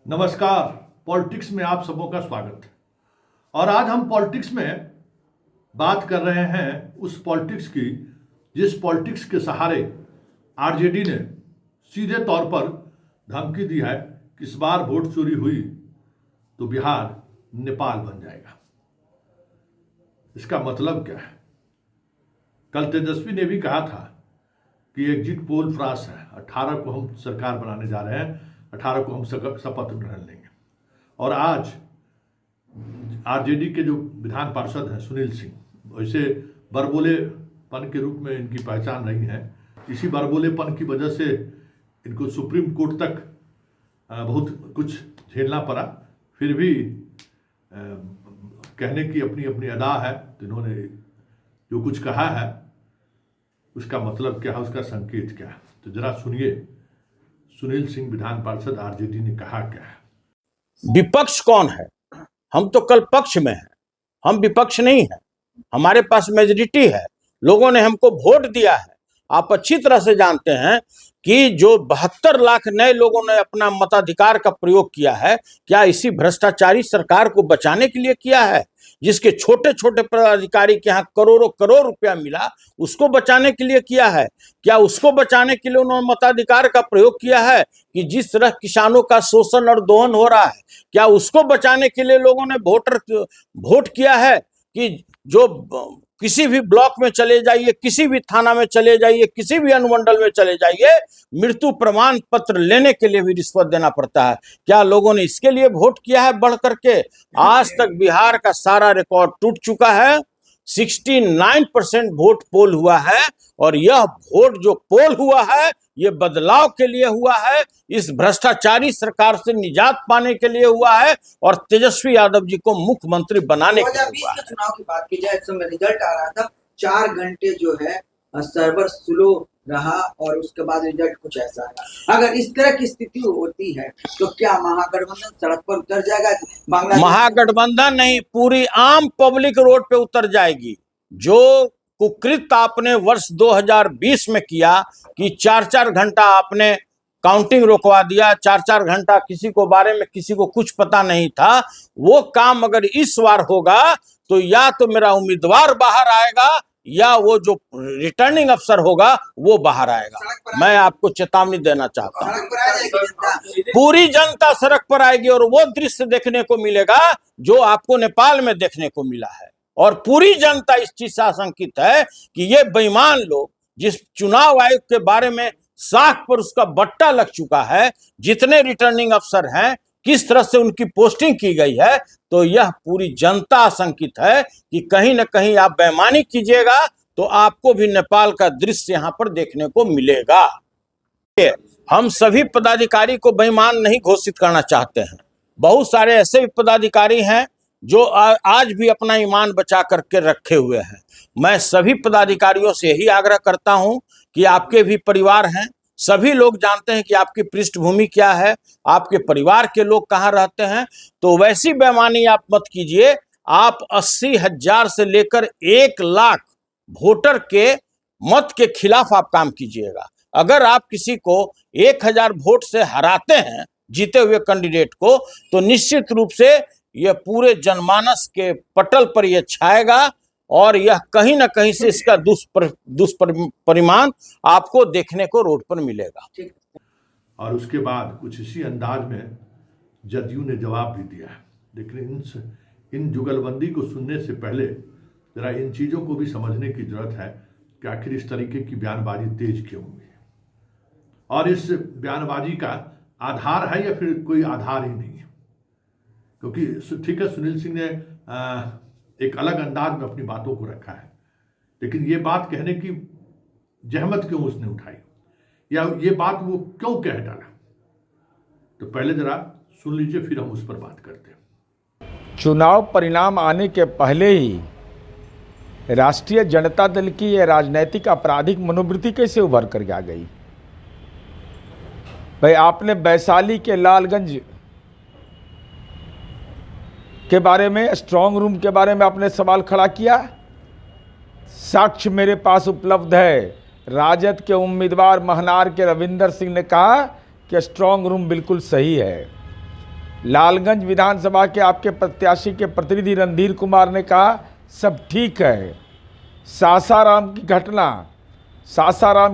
नमस्कार। पॉलिटिक्स में आप सबों का स्वागत। और आज हम पॉलिटिक्स में बात कर रहे हैं उस पॉलिटिक्स की जिस पॉलिटिक्स के सहारे आरजेडी ने सीधे तौर पर धमकी दी है कि इस बार वोट चोरी हुई तो बिहार नेपाल बन जाएगा। इसका मतलब क्या है? कल तेजस्वी ने भी कहा था कि एग्जिट पोल फ्रास है, 18 को हम सरकार बनाने जा रहे हैं, 18 को हम शपथ ग्रहण लेंगे। और आज आरजेडी के जो विधान पार्षद हैं सुनील सिंह, वैसे बरबोलेपन के रूप में इनकी पहचान नहीं है। इसी बरबोलेपन की वजह से इनको सुप्रीम कोर्ट तक बहुत कुछ झेलना पड़ा। फिर भी कहने की अपनी अपनी अदा है, तो इन्होंने जो कुछ कहा है उसका मतलब क्या है, उसका संकेत क्या है, तो जरा सुनिए सुनील सिंह विधान पार्षद आरजेडी ने कहा क्या है। विपक्ष कौन है? हम तो कल पक्ष में हैं, हम विपक्ष नहीं है। हमारे पास मेजॉरिटी है, लोगों ने हमको वोट दिया है। आप अच्छी तरह से जानते हैं कि जो 72 लाख नए लोगों ने अपना मताधिकार का प्रयोग किया है, क्या इसी भ्रष्टाचारी सरकार को बचाने के लिए किया है? जिसके छोटे छोटे पदाधिकारी के यहाँ करोड़ों करोड़ रुपया मिला, उसको बचाने के लिए किया है? क्या उसको बचाने के लिए उन्होंने मताधिकार का प्रयोग किया है कि जिस तरह किसानों का शोषण और दोहन हो रहा है, क्या उसको बचाने के लिए लोगों ने वोट किया है? कि जो किसी भी ब्लॉक में चले जाइए, किसी भी थाना में चले जाइए, किसी भी अनुमंडल में चले जाइए, मृत्यु प्रमाण पत्र लेने के लिए भी रिश्वत देना पड़ता है। क्या लोगों ने इसके लिए वोट किया है बढ़ करके? आज तक बिहार का सारा रिकॉर्ड टूट चुका है। 69% वोट पोल हुआ है, और यह वोट जो पोल हुआ है ये बदलाव के लिए हुआ है, इस भ्रष्टाचारी सरकार से निजात पाने के लिए हुआ है, और तेजस्वी यादव जी को मुख्यमंत्री बनाने के लिए हुआ है। 2020 के चुनाव की बात की जाए, इस समय रिजल्ट आ रहा था, 4 घंटे जो है सर्वर स्लो रहा और उसके बाद रिजल्ट कुछ ऐसा है। अगर इस तरह की स्थिति होती है तो क्या महागठबंधन सड़क पर उतर जाएगा? महागठबंधन नहीं, पूरी आम पब्लिक रोड पे उतर जाएगी। जो कुकृत आपने वर्ष 2020 में किया कि 4-4 घंटा आपने काउंटिंग रोकवा दिया, 4-4 घंटा किसी को बारे में किसी को कुछ पता नहीं था, वो काम अगर इस बार होगा तो या तो मेरा उम्मीदवार बाहर आएगा या वो जो रिटर्निंग अफसर होगा वो बाहर आएगा। मैं आपको चेतावनी देना चाहता हूँ, पूरी जनता सड़क पर आएगी और वो दृश्य देखने को मिलेगा जो आपको नेपाल में देखने को मिला है। और पूरी जनता इस चीज से आशंकित है कि ये बेईमान लोग, जिस चुनाव आयोग के बारे में साख पर उसका बट्टा लग चुका है, जितने रिटर्निंग अफसर हैं, किस तरह से उनकी पोस्टिंग की गई है, तो यह पूरी जनता आशंकित है कि कहीं न कहीं आप बेईमानी कीजिएगा तो आपको भी नेपाल का दृश्य यहाँ पर देखने को मिलेगा। हम सभी पदाधिकारी को बेईमान नहीं घोषित करना चाहते हैं। बहुत सारे ऐसे भी पदाधिकारी हैं जो आज भी अपना ईमान बचा करके रखे हुए हैं। मैं सभी पदाधिकारियों से यही आग्रह करता हूं कि आपके भी परिवार हैं, सभी लोग जानते हैं कि आपकी पृष्ठभूमि क्या है, आपके परिवार के लोग कहाँ रहते हैं, तो वैसी बेईमानी आप मत कीजिए। आप 80,000 से लेकर 1 लाख वोटर के मत के खिलाफ आप काम कीजिएगा। अगर आप किसी को 1000 वोट से हराते हैं जीते हुए कैंडिडेट को, तो निश्चित रूप से यह पूरे जनमानस के पटल पर यह छाएगा और यह कहीं ना कहीं से इसका दुष्परिणाम आपको देखने को रोड पर मिलेगा। और उसके बाद कुछ इसी अंदाज में जदयू ने जवाब भी दिया है। लेकिन इन जुगलबंदी को सुनने से पहले जरा इन चीज़ों को भी समझने की जरूरत है कि आखिर इस तरीके की बयानबाजी तेज क्यों हुई है, और इस बयानबाजी का आधार है या फिर कोई आधार ही नहीं है। क्योंकि ठीक है, सुनील सिंह ने एक अलग अंदाज में अपनी बातों को रखा है, लेकिन ये बात कहने की जहमत क्यों उसने उठाई, या ये बात वो क्यों कह डाला, तो पहले जरा सुन लीजिए, फिर हम उस पर बात करते हैं। चुनाव परिणाम आने के पहले ही राष्ट्रीय जनता दल की यह राजनैतिक आपराधिक मनोवृत्ति कैसे उभर कर आ गई? भाई, आपने वैशाली के लालगंज के बारे में, स्ट्रांग रूम के बारे में आपने सवाल खड़ा किया। साक्ष्य मेरे पास उपलब्ध है। राजद के उम्मीदवार महनार के रविंदर सिंह ने कहा कि स्ट्रांग रूम बिल्कुल सही है। लालगंज विधानसभा के आपके प्रत्याशी के प्रतिनिधि रणधीर कुमार ने कहा सब ठीक है। सासाराम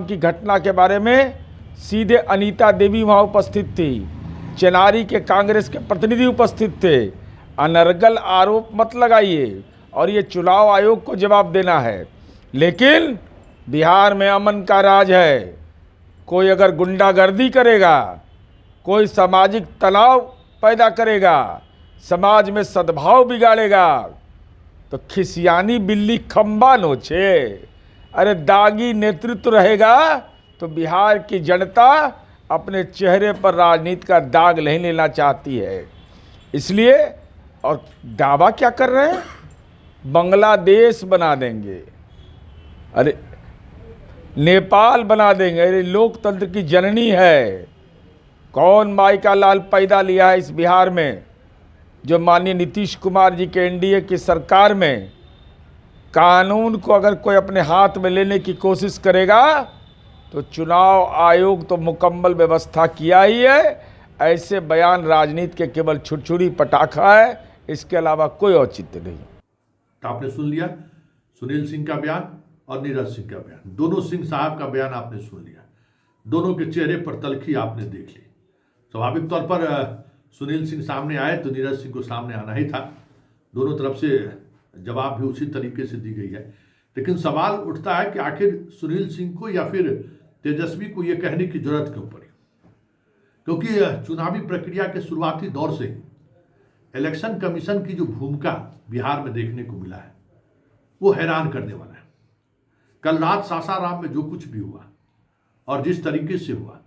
की घटना के बारे में सीधे अनीता देवी वहाँ उपस्थित थी, चेनारी के कांग्रेस के प्रतिनिधि उपस्थित थे। अनर्गल आरोप मत लगाइए और ये चुनाव आयोग को जवाब देना है। लेकिन बिहार में अमन का राज है। कोई अगर गुंडागर्दी करेगा, कोई सामाजिक तनाव पैदा करेगा, समाज में सद्भाव बिगाड़ेगा, तो खिसियानी बिल्ली खंबा नोचे। अरे दागी नेतृत्व रहेगा तो बिहार की जनता अपने चेहरे पर राजनीति का दाग नहीं लेना चाहती है। इसलिए और दावा क्या कर रहे हैं, बांग्लादेश बना देंगे, अरे नेपाल बना देंगे। अरे लोकतंत्र की जननी है। कौन माई का लाल पैदा लिया है इस बिहार में, जो माननीय नीतीश कुमार जी के एनडीए की सरकार में कानून को अगर कोई अपने हाथ में लेने की कोशिश करेगा तो चुनाव आयोग तो मुकम्मल व्यवस्था किया ही है। ऐसे बयान राजनीति के केवल छुरछुरी पटाखा है, इसके अलावा कोई औचित्य नहीं। तो आपने सुन लिया सुनील सिंह का बयान और नीरज सिंह का बयान, दोनों सिंह साहब का बयान आपने सुन लिया। दोनों के चेहरे पर तलखी आपने देख ली। स्वाभाविक तौर पर सुनील सिंह सामने आए तो नीरज सिंह को सामने आना ही था। दोनों तरफ से जवाब भी उसी तरीके से दी गई है। लेकिन सवाल उठता है कि आखिर सुनील सिंह को या फिर तेजस्वी को ये कहने की जरूरत क्यों पड़ी, क्योंकि चुनावी प्रक्रिया के शुरुआती दौर से इलेक्शन कमीशन की जो भूमिका बिहार में देखने को मिला है वो हैरान करने वाला है। कल रात सासाराम में जो कुछ भी हुआ और जिस तरीके से हुआ,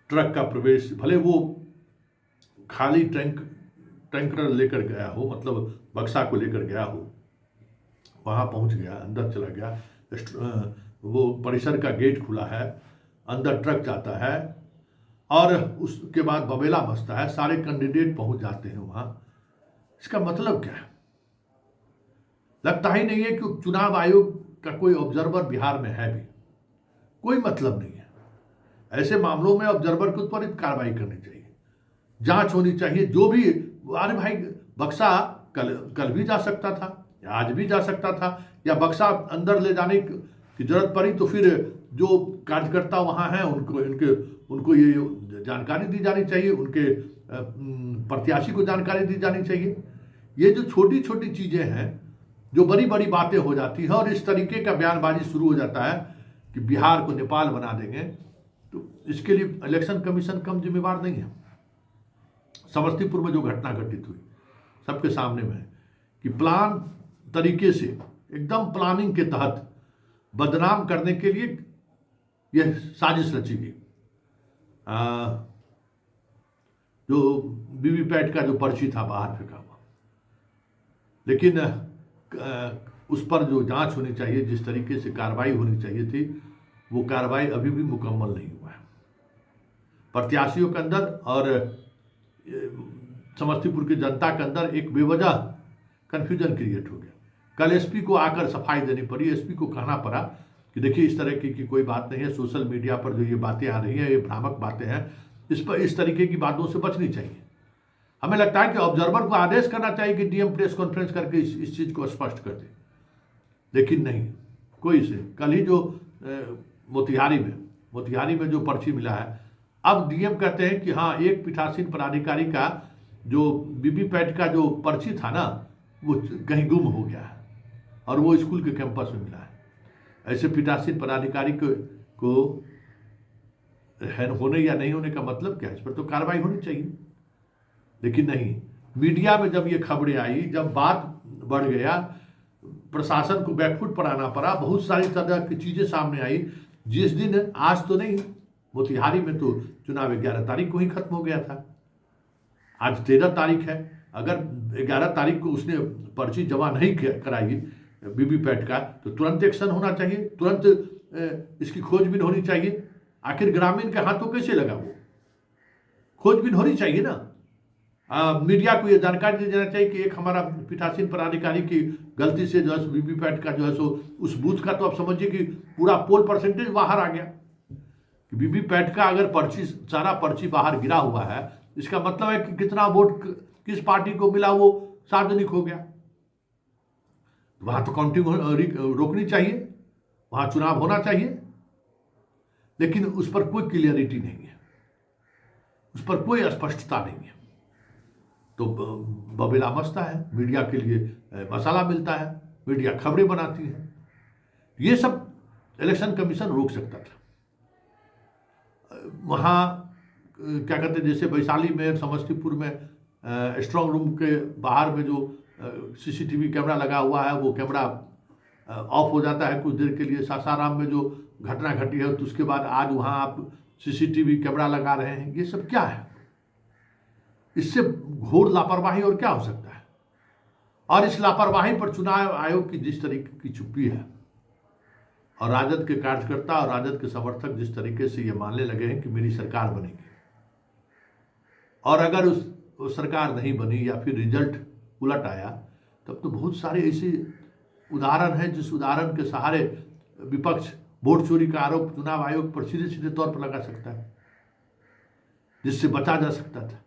ट्रक का प्रवेश, भले वो खाली टैंकर लेकर गया हो, मतलब बक्सा को लेकर गया हो, वहाँ पहुँच गया, अंदर चला गया, वो परिसर का गेट खुला है, अंदर ट्रक जाता है और उसके बाद बबेला बजता है, सारे कैंडिडेट पहुँच जाते हैं वहाँ। इसका मतलब क्या है? लगता ही नहीं है कि चुनाव आयोग का कोई ऑब्जर्वर बिहार में है भी। कोई मतलब नहीं है। ऐसे मामलों में ऑब्जर्वर को त्वरित कार्रवाई करनी चाहिए, जांच होनी चाहिए। जो भी, अरे भाई बक्सा कल भी जा सकता था या आज भी जा सकता था, या बक्सा अंदर ले जाने की जरूरत पड़ी तो फिर जो कार्यकर्ता वहाँ हैं उनको ये जानकारी दी जानी चाहिए, उनके प्रत्याशी को जानकारी दी जानी चाहिए। ये जो छोटी छोटी चीज़ें हैं जो बड़ी बड़ी बातें हो जाती हैं और इस तरीके का बयानबाजी शुरू हो जाता है कि बिहार को नेपाल बना देंगे, तो इसके लिए इलेक्शन कमीशन कम जिम्मेवार नहीं है। समस्तीपुर में जो घटना घटित हुई सबके सामने में है कि प्लान तरीके से, एकदम प्लानिंग के तहत बदनाम करने के लिए यह साजिश रची गई। जो वीवीपैट का जो पर्ची था बाहर फेंका हुआ, लेकिन उस पर जो जांच होनी चाहिए, जिस तरीके से कार्रवाई होनी चाहिए थी, वो कार्रवाई अभी भी मुकम्मल नहीं हुआ है। प्रत्याशियों के अंदर और समस्तीपुर की जनता के अंदर एक बेवजह कन्फ्यूजन क्रिएट हो गया। कल एसपी को आकर सफाई देनी पड़ी, एसपी को कहना पड़ा कि देखिए इस तरह की कोई बात नहीं है, सोशल मीडिया पर जो ये बातें आ रही हैं ये भ्रामक बातें हैं, इस तरीके की बातों से बचनी चाहिए। हमें लगता है कि ऑब्जर्वर को आदेश करना चाहिए कि डीएम प्रेस कॉन्फ्रेंस करके इस चीज़ को स्पष्ट कर दे, लेकिन नहीं, कोई से। कल ही जो मोतिहारी में जो पर्ची मिला है, अब डीएम कहते हैं कि हाँ, एक पीठासीन पदाधिकारी का जो वीवीपैट का जो पर्ची था ना, वो कहीं गुम हो गया है और वो स्कूल के कैंपस में मिला है। ऐसे पीठासीन पदाधिकारी को होने या नहीं होने का मतलब क्या है? इस पर तो कार्रवाई होनी चाहिए, लेकिन नहीं। मीडिया में जब ये खबरें आई, जब बात बढ़ गया, प्रशासन को बैकफुट पर आना पड़ा, बहुत सारी तरह की चीज़ें सामने आई। जिस दिन, आज तो नहीं, मोतिहारी में तो चुनाव 11 तारीख को ही खत्म हो गया था, आज 13 तारीख है। अगर 11 तारीख को उसने पर्ची जमा नहीं कराई वीवीपैट का, तो तुरंत एक्शन होना चाहिए, तुरंत इसकी खोजबीन होनी चाहिए। आखिर ग्रामीण के हाथों कैसे लगा? वो खोजबीन होनी चाहिए ना। मीडिया को ये जानकारी दी जाना चाहिए कि एक हमारा पीठासीन पदाधिकारी की गलती से जो है वीवीपैट का जो है सो उस बूथ का, तो आप समझिए कि पूरा पोल परसेंटेज बाहर आ गया। वीवीपैट का अगर सारा पर्ची बाहर गिरा हुआ है, इसका मतलब है कि कितना वोट किस पार्टी को मिला वो सार्वजनिक हो गया। वहां तो काउंटिंग रोकनी चाहिए, वहां चुनाव होना चाहिए, लेकिन उस पर कोई क्लियरिटी नहीं है, उस पर कोई स्पष्टता नहीं है। तो बबेला मचता है, मीडिया के लिए मसाला मिलता है, मीडिया खबरें बनाती है। ये सब इलेक्शन कमीशन रोक सकता था। वहाँ क्या कहते हैं, जैसे वैशाली में, समस्तीपुर में स्ट्रांग रूम के बाहर में जो सीसीटीवी कैमरा लगा हुआ है, वो कैमरा ऑफ हो जाता है कुछ देर के लिए। सासाराम में जो घटना घटी है, तो उसके बाद आज वहाँ आप सीसीटीवी कैमरा लगा रहे हैं। ये सब क्या है? इससे घोर लापरवाही और क्या हो सकता है? और इस लापरवाही पर चुनाव आयोग की जिस तरीके की चुप्पी है, और राजद के कार्यकर्ता और राजद के समर्थक जिस तरीके से ये मानने लगे हैं कि मेरी सरकार बनेगी, और अगर उस सरकार नहीं बनी या फिर रिजल्ट उलट आया, तब तो बहुत सारे ऐसे उदाहरण हैं जिस उदाहरण के सहारे विपक्ष वोट चोरी का आरोप चुनाव आयोग पर सीधे सीधे तौर पर लगा सकता है, जिससे बचा जा सकता था।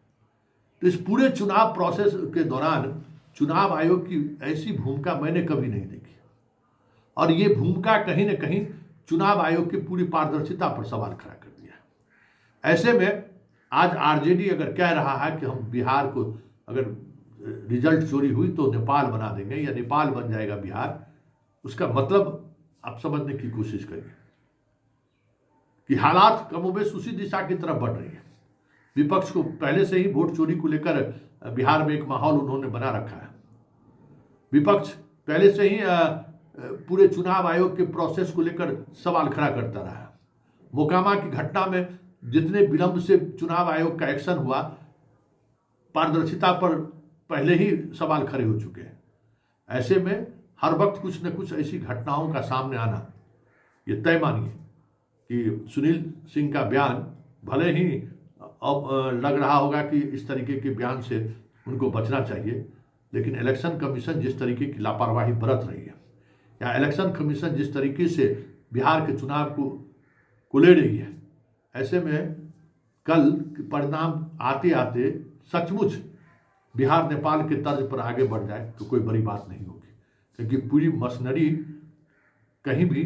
तो इस पूरे चुनाव प्रोसेस के दौरान चुनाव आयोग की ऐसी भूमिका मैंने कभी नहीं देखी, और ये भूमिका कहीं ना कहीं चुनाव आयोग की पूरी पारदर्शिता पर सवाल खड़ा कर दिया है। ऐसे में आज आरजेडी अगर कह रहा है कि हम बिहार को, अगर रिजल्ट चोरी हुई तो नेपाल बना देंगे या नेपाल बन जाएगा बिहार, उसका मतलब आप समझने की कोशिश करिए कि हालात कमोबेश उसी दिशा की तरफ बढ़ रही है। विपक्ष को पहले से ही वोट चोरी को लेकर बिहार में एक माहौल उन्होंने बना रखा है। विपक्ष पहले से ही पूरे चुनाव आयोग के प्रोसेस को लेकर सवाल खड़ा करता रहा है। मोकामा की घटना में जितने विलंब से चुनाव आयोग का एक्शन हुआ, पारदर्शिता पर पहले ही सवाल खड़े हो चुके हैं। ऐसे में हर वक्त कुछ न कुछ ऐसी घटनाओं का सामने आना, ये तय मानिए कि सुनील सिंह का बयान भले ही अब लग रहा होगा कि इस तरीके के बयान से उनको बचना चाहिए, लेकिन इलेक्शन कमीशन जिस तरीके की लापरवाही बरत रही है, या इलेक्शन कमीशन जिस तरीके से बिहार के चुनाव को ले रही है, ऐसे में कल परिणाम आते आते सचमुच बिहार नेपाल के तर्ज पर आगे बढ़ जाए तो कोई बड़ी बात नहीं होगी, क्योंकि पूरी मशीनरी कहीं भी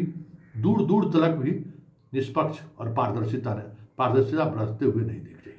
दूर दूर तक भी निष्पक्ष और पारदर्शिता बरतते हुए नहीं दिख रही।